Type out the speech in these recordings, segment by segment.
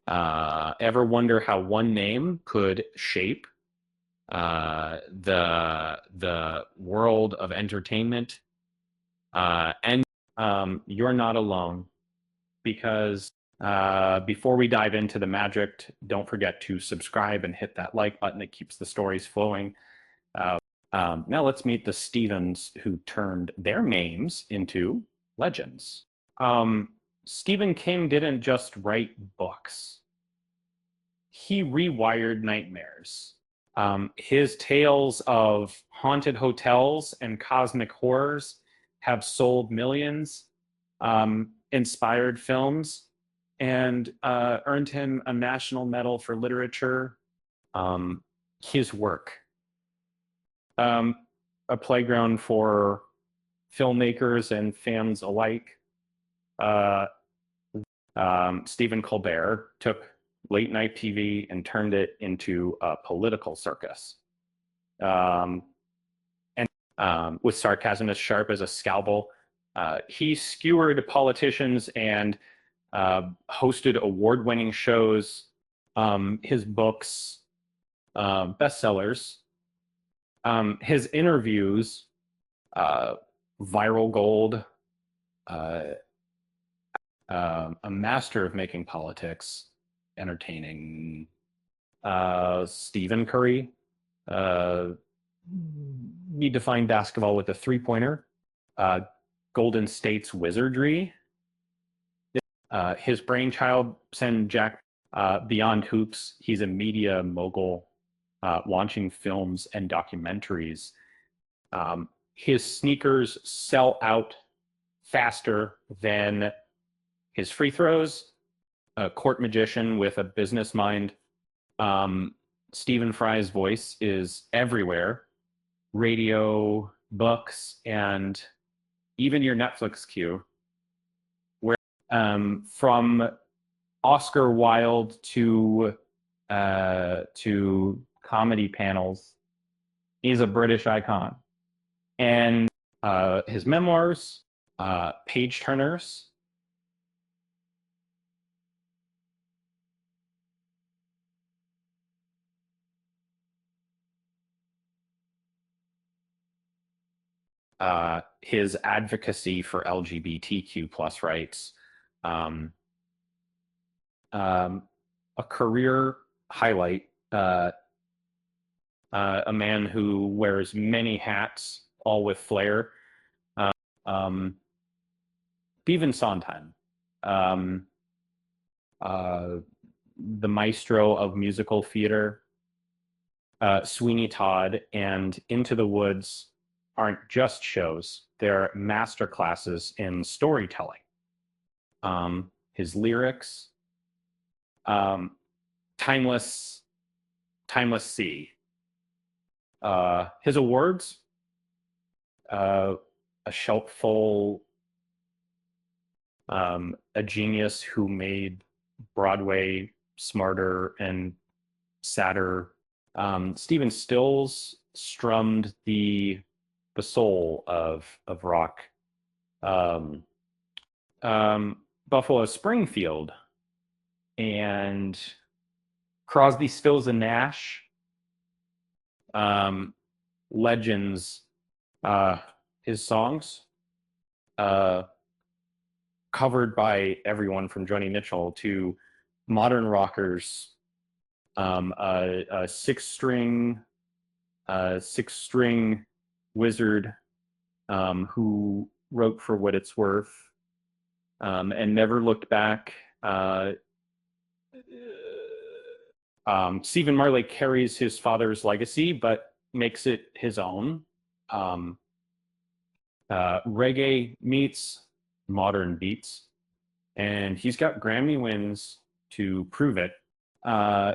Ever wonder how one name could shape the world of entertainment? And you're not alone, because before we dive into the magic, don't forget to subscribe and hit that like button that keeps the stories flowing. Uh, Now let's meet the Stephens who turned their names into legends. Um, Stephen King didn't just write books, he rewired nightmares. His tales of haunted hotels and cosmic horrors have sold millions, inspired films, and earned him a National Medal for Literature. Um, his work, um, a playground for filmmakers and fans alike. Uh, Stephen Colbert took late night TV and turned it into a political circus. Um, and With sarcasm as sharp as a scalpel, he skewered politicians and hosted award winning shows. His books, bestsellers, his interviews, uh, viral gold, uh, a master of making politics entertaining. Stephen Curry, uh, he defined basketball with a three-pointer. Uh, Golden State's wizardry. His brainchild sent Jack beyond hoops. He's a media mogul, launching films and documentaries. His sneakers sell out faster than his free throws. A court magician with a business mind. Um, Stephen Fry's voice is everywhere: radio, books, and even your Netflix queue. Where from Oscar Wilde to comedy panels, he's a British icon. And his memoirs, Page Turners, his advocacy for LGBTQ plus rights, um, um, a career highlight, a man who wears many hats, all with flair. Um, Stephen Sondheim, um, uh, the maestro of musical theater. Sweeney Todd and Into the Woods aren't just shows; they're master classes in storytelling. His lyrics, um, timeless, timeless sea. His awards, uh, a shelf full, a genius who made Broadway smarter and sadder. Stephen Stills strummed the soul of rock. Um, Buffalo Springfield and Crosby, Stills, and Nash, um, legends. His songs, uh, covered by everyone from Joni Mitchell to modern rockers. A six string wizard, who wrote For What It's Worth, and never looked back. Stephen Marley carries his father's legacy, but makes it his own. Um, Reggae meets modern beats, and he's got Grammy wins to prove it.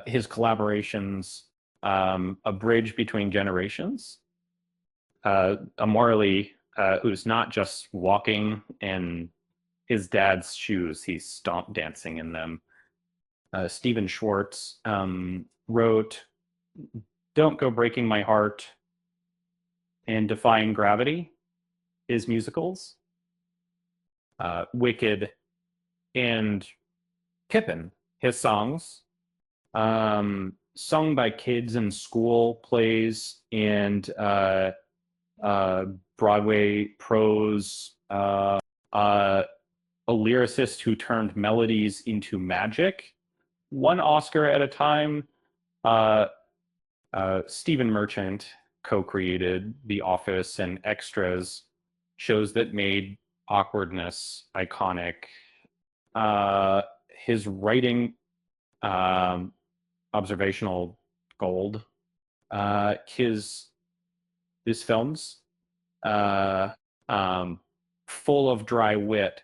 His collaborations, A Bridge Between Generations, a Marley who's not just walking in his dad's shoes, he's stomp dancing in them. Stephen Schwartz wrote Don't Go Breaking My Heart and Defying Gravity, his musicals. Wicked and Pippin, his songs, sung by kids in school plays and uh, Broadway prose, a lyricist who turned melodies into magic, one Oscar at a time. Uh, Stephen Merchant co-created The Office and Extras, shows that made awkwardness iconic. Uh, his writing, um, observational gold. His films, uh, um, full of dry wit.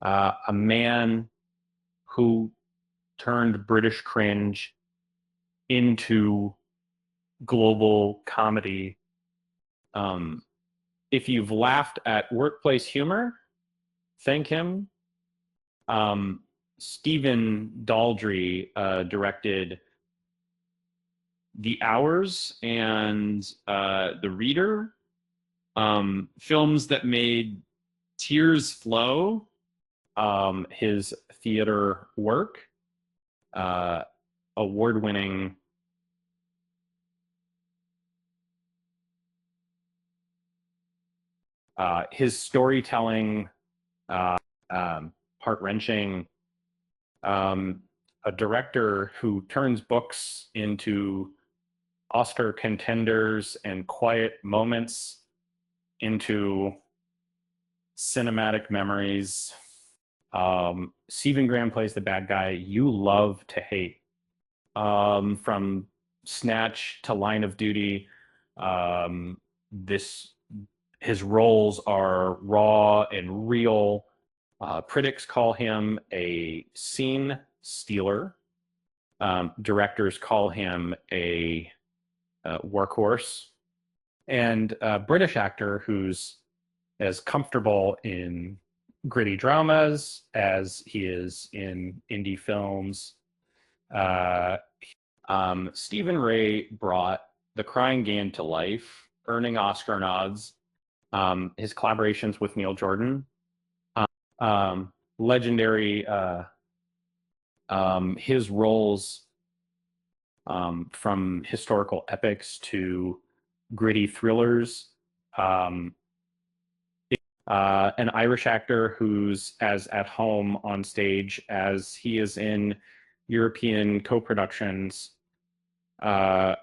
A man who turned British cringe into global comedy. Um, if you've laughed at workplace humor, thank him. Um, Stephen Daldry directed The Hours and The Reader, films that made tears flow. His theater work, uh, award-winning his storytelling, uh, heart-wrenching. Um, a director who turns books into Oscar contenders and quiet moments into cinematic memories. Stephen Graham plays the bad guy you love to hate. From Snatch to Line of Duty, um, this his roles are raw and real. Critics call him a scene stealer. Directors call him a workhorse, and a British actor who's as comfortable in gritty dramas as he is in indie films. Uh, Stephen Ray brought The Crying Game to life, earning Oscar nods. His collaborations with Neil Jordan, legendary. His roles, from historical epics to gritty thrillers. Um, an Irish actor who's as at home on stage as he is in European co-productions. Uh,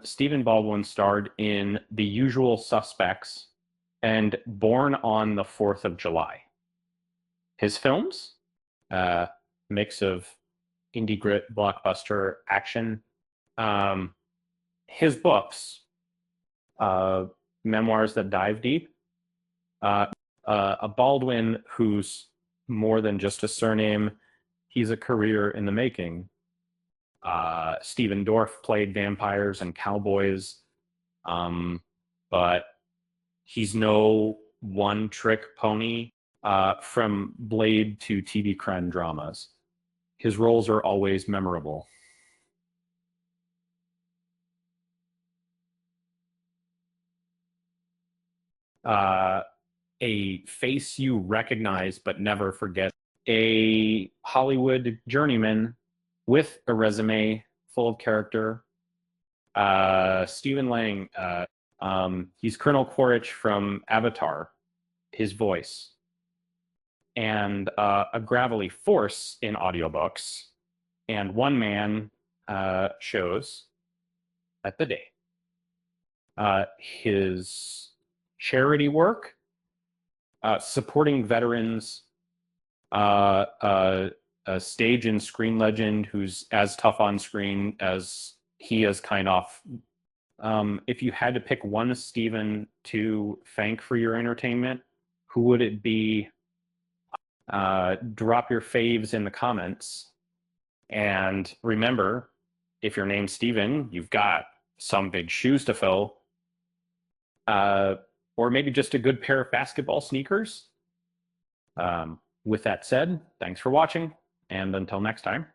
Stephen Baldwin starred in The Usual Suspects and Born on the 4th of July. His films, uh, mix of indie grit, blockbuster, action. Um, his books, uh, memoirs that dive deep. Uh, a Baldwin who's more than just a surname. He's a career in the making. Stephen Dorff played vampires and cowboys, but he's no one-trick pony. From Blade to TV crime dramas, his roles are always memorable. Uh, a face you recognize but never forget, a Hollywood journeyman with a resume full of character. Stephen Lang, he's Colonel Quaritch from Avatar, his voice, and a gravelly force in audiobooks, and one man shows at the day. His charity work, supporting veterans, a stage and screen legend who's as tough on screen as he is kind off. If you had to pick one Stephen to thank for your entertainment, who would it be? Drop your faves in the comments. And remember, if your name's Stephen, you've got some big shoes to fill. Or maybe just a good pair of basketball sneakers. With that said, thanks for watching, and until next time.